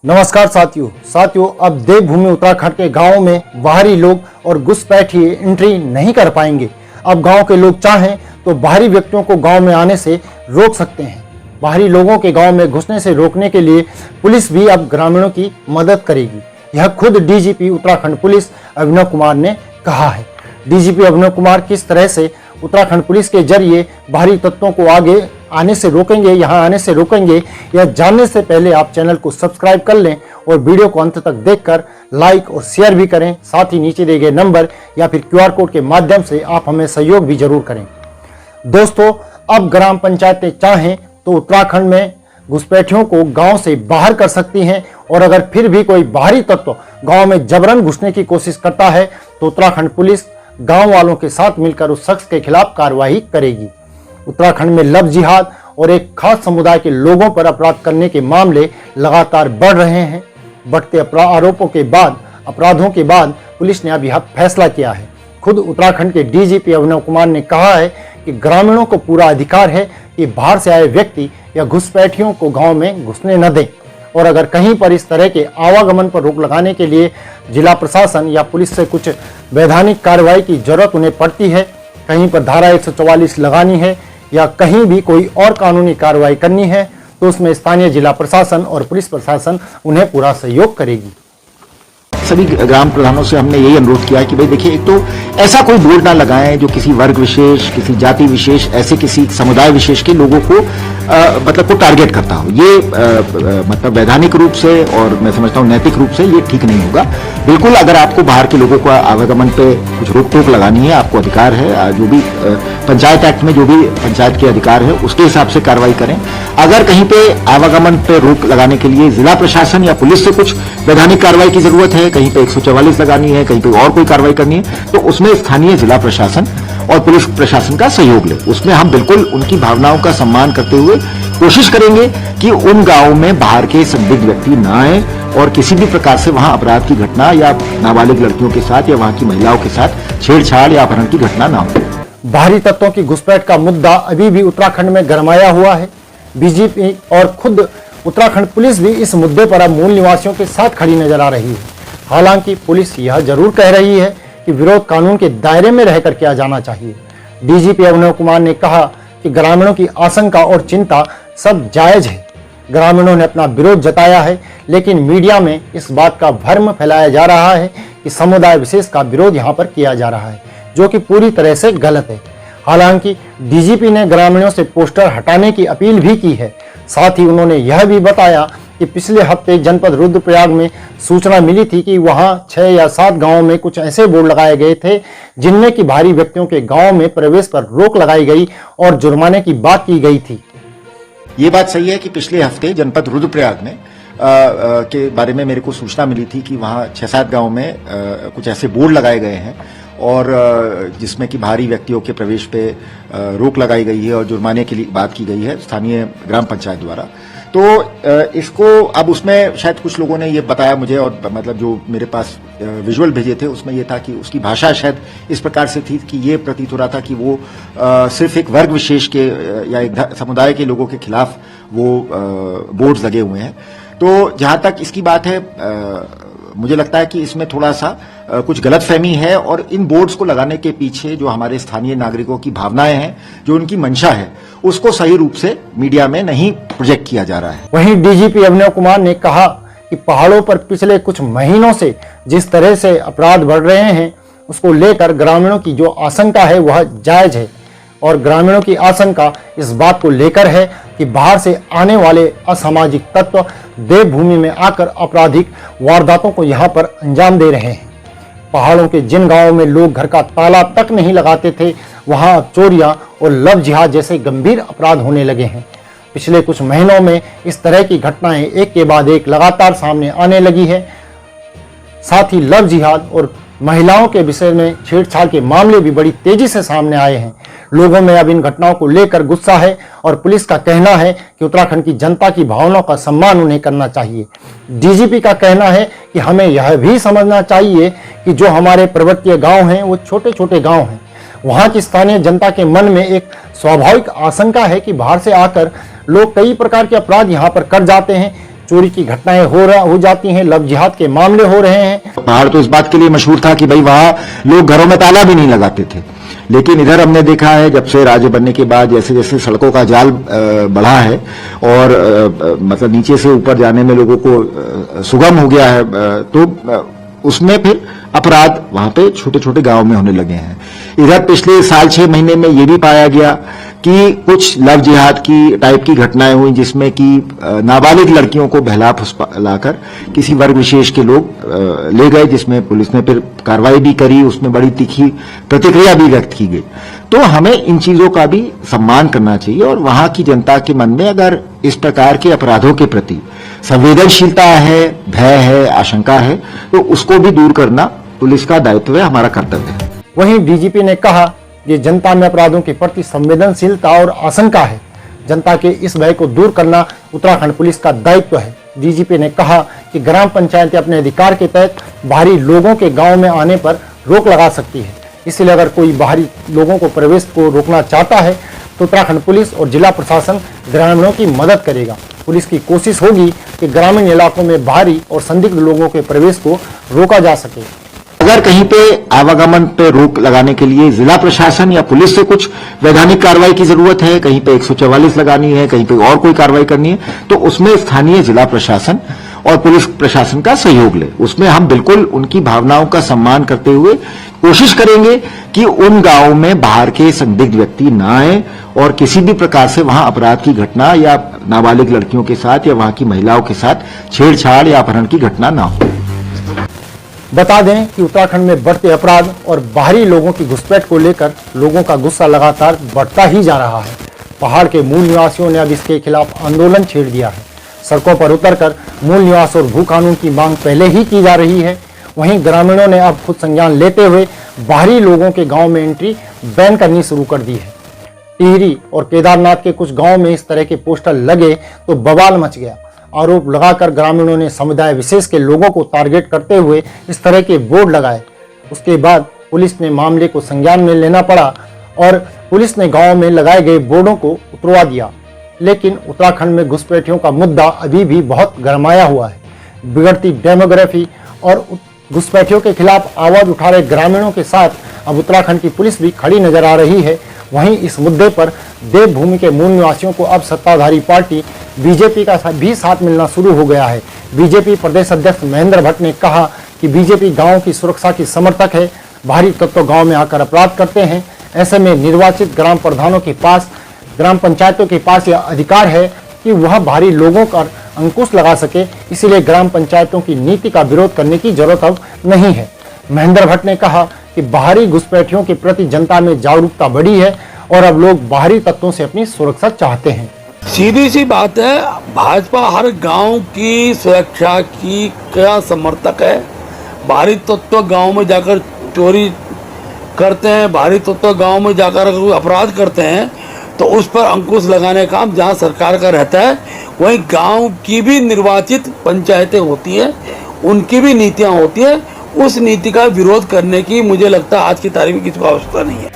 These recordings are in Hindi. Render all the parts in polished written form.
नमस्कार साथियों अब देवभूमि उत्तराखंड के गांवों में बाहरी लोग और घुसपैठिए एंट्री नहीं कर पाएंगे। अब गांव के लोग चाहें तो बाहरी व्यक्तियों को गांव में आने से रोक सकते हैं। बाहरी लोगों के गांव में घुसने से रोकने के लिए पुलिस भी अब ग्रामीणों की मदद करेगी। यह खुद डीजीपी उत्तराखंड पुलिस अभिनव कुमार ने कहा है। डीजीपी अभिनव कुमार किस तरह से उत्तराखंड पुलिस के जरिए बाहरी तत्वों को आगे आने से रोकेंगे, यहाँ आने से रोकेंगे, यह जानने से पहले आप चैनल को सब्सक्राइब कर लें और वीडियो को अंत तक देखकर लाइक और शेयर भी करें। साथ ही नीचे दिए गए नंबर या फिर QR कोड के माध्यम से आप हमें सहयोग भी जरूर करें। दोस्तों, अब ग्राम पंचायतें चाहें तो उत्तराखंड में घुसपैठियों को गांव से बाहर कर सकती हैं और अगर फिर भी कोई बाहरी तत्व गांव में जबरन घुसने की कोशिश करता है तो उत्तराखंड पुलिस गांव वालों के साथ मिलकर उस शख्स के खिलाफ कार्रवाई करेगी। उत्तराखंड में लव जिहाद और एक खास समुदाय के लोगों पर अपराध करने के मामले लगातार बढ़ रहे हैं। बढ़ते अपराधों के बाद पुलिस ने अब यह फैसला किया है। खुद उत्तराखंड के डीजीपी अभिनव कुमार ने कहा है कि ग्रामीणों को पूरा अधिकार है कि बाहर से आए व्यक्ति या घुसपैठियों को गांव में घुसने न दें और अगर कहीं पर इस तरह के आवागमन पर रोक लगाने के लिए जिला प्रशासन या पुलिस से कुछ वैधानिक कार्रवाई की जरूरत उन्हें पड़ती है, कहीं पर धारा 144 लगानी है या कहीं भी कोई और कानूनी कार्रवाई करनी है, तो उसमें स्थानीय जिला प्रशासन और पुलिस प्रशासन उन्हें पूरा सहयोग करेगी। सभी ग्राम प्रधानों से हमने यही अनुरोध किया कि भाई देखिए, एक तो ऐसा कोई बोर्ड ना लगाएं जो किसी वर्ग विशेष, किसी जाति विशेष, ऐसे किसी समुदाय विशेष के लोगों को को टारगेट करता हो। ये मतलब वैधानिक रूप से और मैं समझता हूँ नैतिक रूप से ये ठीक नहीं होगा। बिल्कुल, अगर आपको बाहर के लोगों का आवागमन पे कुछ रोक टोक लगानी है, आपको अधिकार है, जो भी पंचायत एक्ट में जो भी पंचायत के अधिकार है उसके हिसाब से कार्रवाई करें। अगर कहीं पे आवागमन पे रोक लगाने के लिए जिला प्रशासन या पुलिस से कुछ वैधानिक कार्रवाई की जरूरत है, कहीं पे 144 लगानी है, कहीं पे और कोई कार्रवाई करनी है, तो उसमें स्थानीय जिला प्रशासन और पुलिस प्रशासन का सहयोग ले। उसमें हम बिल्कुल उनकी भावनाओं का सम्मान करते हुए कोशिश करेंगे कि उन गांवों में बाहर के संदिग्ध व्यक्ति ना आए और किसी भी प्रकार से वहां अपराध की घटना या नाबालिग लड़कियों के साथ या वहां की महिलाओं के साथ छेड़छाड़ या अपहरण की घटना ना हो। बाहरी तत्वों की घुसपैठ का मुद्दा अभी भी उत्तराखंड में गरमाया हुआ है। बीजेपी और खुद उत्तराखंड पुलिस भी इस मुद्दे पर अब मूल निवासियों के साथ खड़ी नजर आ रही है। हालांकि पुलिस यह जरूर कह रही है कि विरोध कानून के दायरे में रहकर किया जाना चाहिए। डीजीपी अभिनव कुमार ने कहा कि ग्रामीणों की आशंका और चिंता सब जायज है। ग्रामीणों ने अपना विरोध जताया है, लेकिन मीडिया में इस बात का भ्रम फैलाया जा रहा है कि समुदाय विशेष का विरोध यहाँ पर किया जा रहा है, जो कि पूरी तरह से गलत है। हालांकि डीजीपी ने ग्रामीणों से पोस्टर हटाने की अपील भी की है। साथ ही उन्होंने यह भी बताया कि पिछले हफ्ते जनपद रुद्रप्रयाग में सूचना मिली थी कि वहां 6 या 7 गांवों में कुछ ऐसे बोर्ड लगाए गए थे जिनमें कि बाहरी व्यक्तियों के गांव में प्रवेश पर रोक लगाई गई और जुर्माने की बात की गई थी। ये बात सही है कि पिछले हफ्ते जनपद रुद्रप्रयाग में के बारे में मेरे को सूचना मिली थी कि वहां 6-7 गांव में कुछ ऐसे बोर्ड लगाए गए हैं और जिसमें कि बाहरी व्यक्तियों के प्रवेश पे रोक लगाई गई है और जुर्माने की बात की गई है स्थानीय ग्राम पंचायत द्वारा। तो इसको अब उसमें शायद कुछ लोगों ने ये बताया मुझे और मतलब जो मेरे पास विजुअल भेजे थे उसमें ये था कि उसकी भाषा शायद इस प्रकार से थी कि ये प्रतीत हो रहा था कि वो सिर्फ एक वर्ग विशेष के या एक समुदाय के लोगों के खिलाफ वो बोर्ड्स लगे हुए हैं। तो जहां तक इसकी बात है, मुझे लगता है कि इसमें थोड़ा सा कुछ गलतफहमी है और इन बोर्ड्स को लगाने के पीछे जो हमारे स्थानीय नागरिकों की भावनाएं हैं, जो उनकी मंशा है, उसको सही रूप से मीडिया में नहीं प्रोजेक्ट किया जा रहा है। वहीं डीजीपी अभिनव कुमार ने कहा कि पहाड़ों पर पिछले कुछ महीनों से जिस तरह से अपराध बढ़ रहे हैं उसको लेकर ग्रामीणों की जो आशंका है वह जायज है और ग्रामीणों की आशंका इस बात को लेकर है कि बाहर से आने वाले असामाजिक तत्व देवभूमि में आकर आपराधिक वारदातों को यहाँ पर अंजाम दे रहे हैं। पहाड़ों के जिन गांवों में लोग घर का ताला तक नहीं लगाते थे, वहां चोरियां और लव जिहाद जैसे गंभीर अपराध होने लगे हैं। पिछले कुछ महीनों में इस तरह की घटनाएं एक के बाद एक लगातार सामने आने लगी है। साथ ही लव जिहाद और महिलाओं के विषय में छेड़छाड़ के मामले भी बड़ी तेजी से सामने आए हैं। लोगों में अब इन घटनाओं को लेकर गुस्सा है और पुलिस का कहना है कि उत्तराखंड की जनता की भावनाओं का सम्मान उन्हें करना चाहिए। डीजीपी का कहना है कि हमें यह भी समझना चाहिए कि जो हमारे पर्वतीय गांव हैं वो छोटे छोटे गांव हैं। वहां की स्थानीय जनता के मन में एक स्वाभाविक आशंका है कि बाहर से आकर लोग कई प्रकार के अपराध यहाँ पर कर जाते हैं, चोरी की घटनाएं हो जाती हैं, लव जिहाद के मामले हो रहे हैं। पहाड़ तो इस बात के लिए मशहूर था कि भाई वहां लोग घरों में ताला भी नहीं लगाते थे, लेकिन इधर हमने देखा है जब से राज्य बनने के बाद जैसे जैसे सड़कों का जाल बढ़ा है और मतलब नीचे से ऊपर जाने में लोगों को सुगम हो गया है, तो उसमें फिर अपराध वहां पे छोटे छोटे गांव में होने लगे हैं। इधर पिछले साल 6 महीने में ये भी पाया गया कि कुछ लव जिहाद की टाइप की घटनाएं हुई जिसमें कि नाबालिग लड़कियों को बहला फुसलाकर किसी वर्ग विशेष के लोग ले गए, जिसमें पुलिस ने फिर कार्रवाई भी करी, उसमें बड़ी तीखी प्रतिक्रिया भी व्यक्त की गई। तो हमें इन चीजों का भी सम्मान करना चाहिए और वहां की जनता के मन में अगर इस प्रकार के अपराधों के प्रति संवेदनशीलता है, भय है, आशंका है, तो उसको भी दूर करना पुलिस का दायित्व है, हमारा कर्तव्य है। वहीं डीजीपी ने कहा कि जनता में अपराधों के प्रति संवेदनशीलता और आशंका है, जनता के इस भय को दूर करना उत्तराखंड पुलिस का दायित्व है। डीजीपी ने कहा कि ग्राम पंचायतें अपने अधिकार के तहत बाहरी लोगों के गांव में आने पर रोक लगा सकती है, इसलिए अगर कोई बाहरी लोगों को प्रवेश को रोकना चाहता है तो उत्तराखंड पुलिस और जिला प्रशासन ग्रामीणों की मदद करेगा। पुलिस की कोशिश होगी कि ग्रामीण इलाकों में बाहरी और संदिग्ध लोगों के प्रवेश को रोका जा सके। अगर कहीं पे आवागमन पे रोक लगाने के लिए जिला प्रशासन या पुलिस से कुछ वैधानिक कार्रवाई की जरूरत है, कहीं पे 144 लगानी है, कहीं पे और कोई कार्रवाई करनी है, तो उसमें स्थानीय जिला प्रशासन और पुलिस प्रशासन का सहयोग ले। उसमें हम बिल्कुल उनकी भावनाओं का सम्मान करते हुए कोशिश करेंगे कि उन गांवों में बाहर के संदिग्ध व्यक्ति ना आए और किसी भी प्रकार से वहां अपराध की घटना या नाबालिग लड़कियों के साथ या वहां की महिलाओं के साथ छेड़छाड़ या अपहरण की घटना ना हो। बता दें कि उत्तराखंड में बढ़ते अपराध और बाहरी लोगों की घुसपैठ को लेकर लोगों का गुस्सा लगातार बढ़ता ही जा रहा है। पहाड़ के मूल निवासियों ने अब इसके खिलाफ आंदोलन छेड़ दिया है। सड़कों पर उतरकर मूल निवास और भू कानून की मांग पहले ही की जा रही है। वहीं ग्रामीणों ने अब खुद संज्ञान लेते हुए बाहरी लोगों के गांव में एंट्री बैन करनी शुरू कर दी है। टिहरी और केदारनाथ के कुछ गांव में इस तरह के पोस्टर लगे तो बवाल मच गया। आरोप लगाकर ग्रामीणों ने समुदाय विशेष के लोगों को टारगेट करते हुए इस तरह के बोर्ड लगाए। उसके बाद पुलिस ने मामले को संज्ञान में लेना पड़ा और पुलिस ने गांव में लगाए गए बोर्डों को उतरवा दिया। लेकिन उत्तराखंड में घुसपैठियों का मुद्दा अभी भी बहुत गरमाया हुआ है। बिगड़ती डेमोग्राफी और घुसपैठियों के खिलाफ आवाज उठा रहे ग्रामीणों के साथ अब उत्तराखंड की पुलिस भी खड़ी नजर आ रही है। वहीं इस मुद्दे पर देवभूमि के मूल निवासियों को अब सत्ताधारी पार्टी बीजेपी का भी साथ मिलना शुरू हो गया है। बीजेपी प्रदेश अध्यक्ष महेंद्र भट्ट ने कहा कि बीजेपी गांव की सुरक्षा की समर्थक है। बाहरी तत्व गांव में आकर अपराध करते हैं। ऐसे में निर्वाचित ग्राम प्रधानों के पास, ग्राम पंचायतों के पास यह अधिकार है कि वह बाहरी लोगों पर अंकुश लगा सके। इसीलिए ग्राम पंचायतों की नीति का विरोध करने की जरूरत अब नहीं है। महेंद्र भट्ट ने कहा कि बाहरी घुसपैठियों के प्रति जनता में जागरूकता बढ़ी है और अब लोग बाहरी तत्वों से अपनी सुरक्षा चाहते हैं। सीधी सी बात है, भाजपा हर गांव की सुरक्षा की क्या समर्थक है। बाहरी तत्व गांव में जाकर चोरी करते हैं, बाहरी तत्व गांव में जाकर अगर कोई अपराध करते हैं तो उस पर अंकुश लगाने का काम जहां सरकार का रहता है, वहीं गांव की भी निर्वाचित पंचायतें होती हैं, उनकी भी नीतियां होती है। उस नीति का विरोध करने की मुझे लगता है आज की तारीख में किसी को आवश्यकता नहीं है।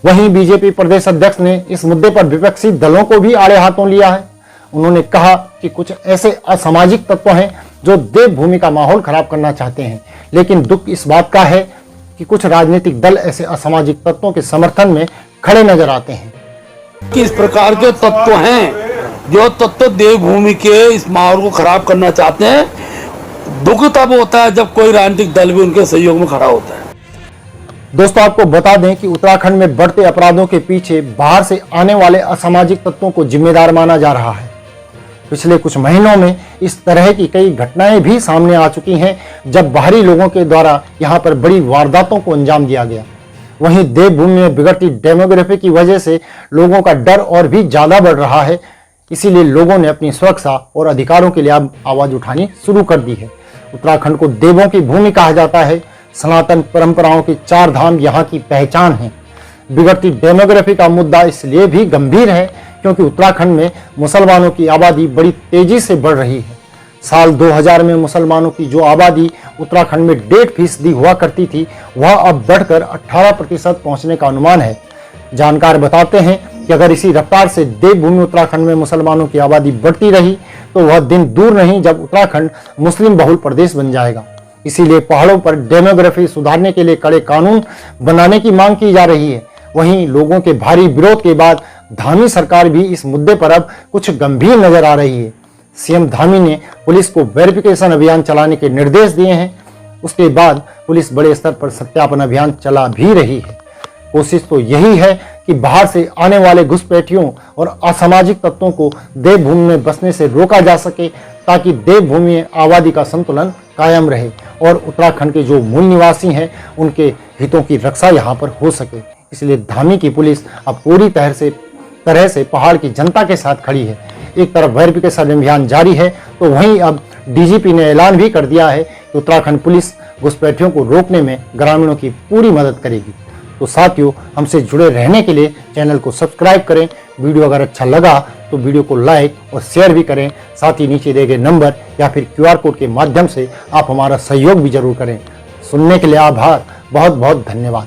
वहीं बीजेपी प्रदेश अध्यक्ष ने इस मुद्दे पर विपक्षी दलों को भी आड़े हाथों लिया है। उन्होंने कहा कि कुछ ऐसे असामाजिक तत्व हैं जो देवभूमि का माहौल खराब करना चाहते हैं, लेकिन दुख इस बात का है कि कुछ राजनीतिक दल ऐसे असामाजिक तत्वों के समर्थन में खड़े नजर आते हैं। किस प्रकार के तत्व हैं जो तत्व देवभूमि के इस माहौल को खराब करना चाहते हैं। दुख तब होता है जब कोई राजनीतिक दल भी उनके सहयोग में खड़ा होता है। दोस्तों, आपको बता दें कि उत्तराखंड में बढ़ते अपराधों के पीछे बाहर से आने वाले असामाजिक तत्वों को जिम्मेदार माना जा रहा है। पिछले कुछ महीनों में इस तरह की कई घटनाएं भी सामने आ चुकी हैं जब बाहरी लोगों के द्वारा यहां पर बड़ी वारदातों को अंजाम दिया गया। वहीं देवभूमि में बिगड़ती डेमोग्राफी की वजह से लोगों का डर और भी ज्यादा बढ़ रहा है। इसीलिए लोगों ने अपनी सुरक्षा और अधिकारों के लिए अब आवाज उठानी शुरू कर दी है। उत्तराखंड को देवों की भूमि कहा जाता है। सनातन परंपराओं की 4 धाम यहाँ की पहचान है। बिगड़ती डेमोग्राफी का मुद्दा इसलिए भी गंभीर है क्योंकि उत्तराखंड में मुसलमानों की आबादी बड़ी तेजी से बढ़ रही है। साल 2000 में मुसलमानों की जो आबादी उत्तराखंड में 1.5% हुआ करती थी, वह अब बढ़कर 18% पहुंचने का अनुमान है। जानकार बताते हैं कि कि अगर इसी रफ्तार से देवभूमि उत्तराखंड में मुसलमानों की आबादी बढ़ती रही तो वह दिन दूर नहीं जब उत्तराखंड मुस्लिम बहुल प्रदेश बन जाएगा। इसीलिए पहाड़ों पर डेमोग्राफी सुधारने के लिए कड़े कानून बनाने की मांग की जा रही है। वहीं लोगों के भारी विरोध के बाद धामी सरकार भी इस मुद्दे पर अब कुछ गंभीर नजर आ रही है। सीएम धामी ने पुलिस को वेरिफिकेशन अभियान चलाने के निर्देश दिए हैं। उसके बाद पुलिस बड़े स्तर पर सत्यापन अभियान चला भी रही है। कोशिश तो यही है कि बाहर से आने वाले घुसपैठियों और असामाजिक तत्वों को देवभूमि में बसने से रोका जा सके, ताकि देवभूमि में आबादी का संतुलन कायम रहे और उत्तराखंड के जो मूल निवासी हैं उनके हितों की रक्षा यहाँ पर हो सके। इसलिए धामी की पुलिस अब पूरी तरह से पहाड़ की जनता के साथ खड़ी है। एक तरफ वेरिफिकेशन अभियान जारी है तो वहीं अब डीजीपी ने ऐलान भी कर दिया है कि उत्तराखंड पुलिस घुसपैठियों को रोकने में ग्रामीणों की पूरी मदद करेगी। तो साथियों, हमसे जुड़े रहने के लिए चैनल को सब्सक्राइब करें। वीडियो अगर अच्छा लगा तो वीडियो को लाइक और शेयर भी करें। साथ ही नीचे दिए गए नंबर या फिर QR कोड के माध्यम से आप हमारा सहयोग भी जरूर करें। सुनने के लिए आभार। बहुत बहुत धन्यवाद।